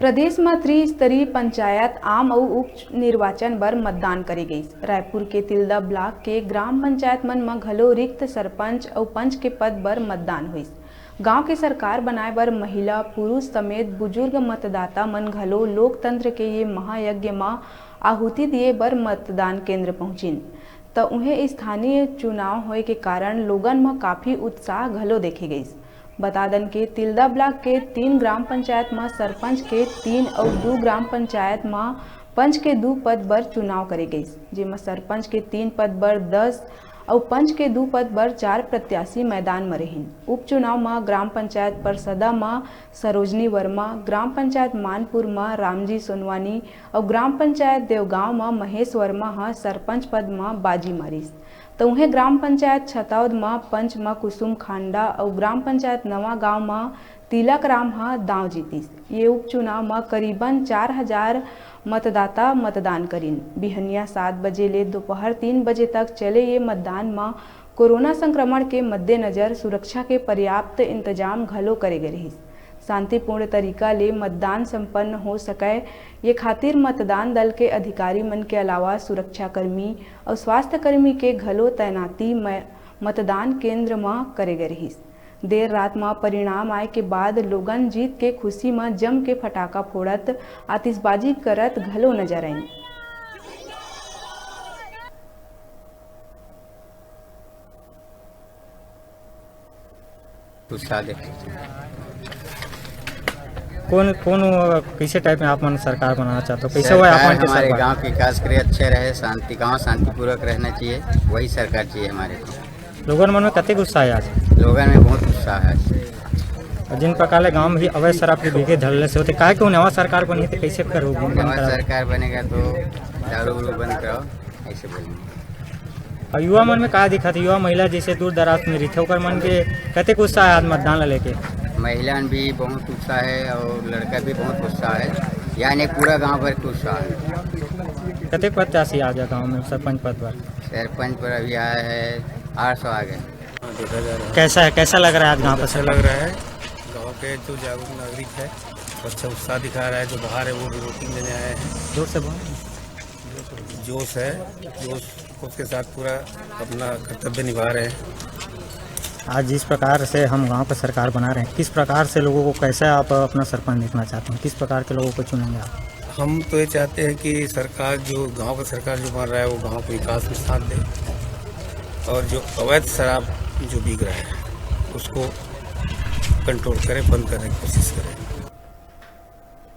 प्रदेश में त्रिस्तरीय पंचायत आम और उप निर्वाचन बर मतदान करे गई। रायपुर के तिल्दा ब्लॉक के ग्राम पंचायत मन में घलो रिक्त सरपंच और पंच के पद बर मतदान हुई। गांव के सरकार बनाए बर महिला पुरुष समेत बुजुर्ग मतदाता मन घलो लोकतंत्र के ये महायज्ञ में आहुति दिए बर मतदान केंद्र पहुंचिन। तो उन्हें स्थानीय चुनाव होए के कारण लोगन में काफी उत्साह घलो देखे गई। बता दन के तिल्दा ब्लॉक के 3 ग्राम पंचायत में सरपंच के 3 और 2 ग्राम पंचायत में पंच के 2 पद बर चुनाव करे गई, जिसमें सरपंच के 3 पद बर 10 और पंच के 2 पद बर 4 प्रत्याशी मैदान में रहीन। उपचुनाव में ग्राम पंचायत परसदा में सरोजनी वर्मा, ग्राम पंचायत मानपुर में रामजी सोनवानी और ग्राम पंचायत देवगांव में महेश वर्मा सरपंच पद में बाजी मारिस। तो उन्हें ग्राम पंचायत छतौद में पंच में कुसुम खांडा और ग्राम पंचायत नवा गांव में तिलक राम दांव जीतीस। ये उपचुनाव में करीबन 4000 मतदाता मतदान करीन। बिहनिया 7 बजे ले दोपहर 3 बजे तक चले ये मतदान में कोरोना संक्रमण के मद्देनजर सुरक्षा के पर्याप्त इंतजाम घलो करे गए रही। शांतिपूर्ण तरीका ले मतदान संपन्न हो सके ये खातिर मतदान दल के अधिकारी मन के अलावा सुरक्षाकर्मी और स्वास्थ्य कर्मी के घलो तैनाती मतदान केंद्र में करे गए रही। देर रात में परिणाम आए के बाद लोगन जीत के खुशी में जम के फटाका फोड़त आतिशबाजी करत घलो नजर आई। कौन कैसे टाइप में आप मन सरकार बनाना चाहते हो? कैसे हुआ आप हमारे गांव के विकास करे, अच्छे रहे, शांतिपूर्वक रहना चाहिए, वही सरकार चाहिए हमारे को। लोगन मन में कते गुस्सा है आज? लोगन में बहुत उत्साह है। जिन प्रकार ले गांव में भी अवैध शराब के बिके धरले से होते काहे को नवा सरकार बनी है तो कैसे करोगे? नवा सरकार बनेगा तो दारू बंद कराओ, ऐसे बोलेंगे। और युवा मन में का दिखा था? युवा महिला जैसे दूर दराज में रहते ओकर मन के कते उत्साह है आज मतदान लेके? महिला भी बहुत उत्साह है और लड़का भी बहुत उत्साह है, यानी पूरा गांव भर उत्साह है। कते प्रत्याशी आ गया गांव में सरपंच पद पर? सरपंच पर अभी आया है 800 आ गए। कैसा लग रहा है आज गाँव पर? अच्छा लग रहा है। गाँव के जो जागरूक नागरिक है अच्छा उत्साह दिखा रहा है। जो बाहर है वो भी वोटिंग देने आए हैं। जोर से बोल। जोश है, जोश उसके साथ पूरा अपना कर्तव्य निभा रहे हैं। आज जिस प्रकार से हम गांव पर सरकार बना रहे हैं, किस प्रकार से लोगों को कैसे आप अपना सरपंच देखना चाहते हैं? किस प्रकार के लोगों को चुनेंगे आप? हम तो ये चाहते हैं कि सरकार जो गांव का सरकार जो बन रहा है वो गांव के विकास में साथ दे और जो अवैध शराब जो बिक रहा है उसको कंट्रोल करे, बंद करने की कोशिश करे।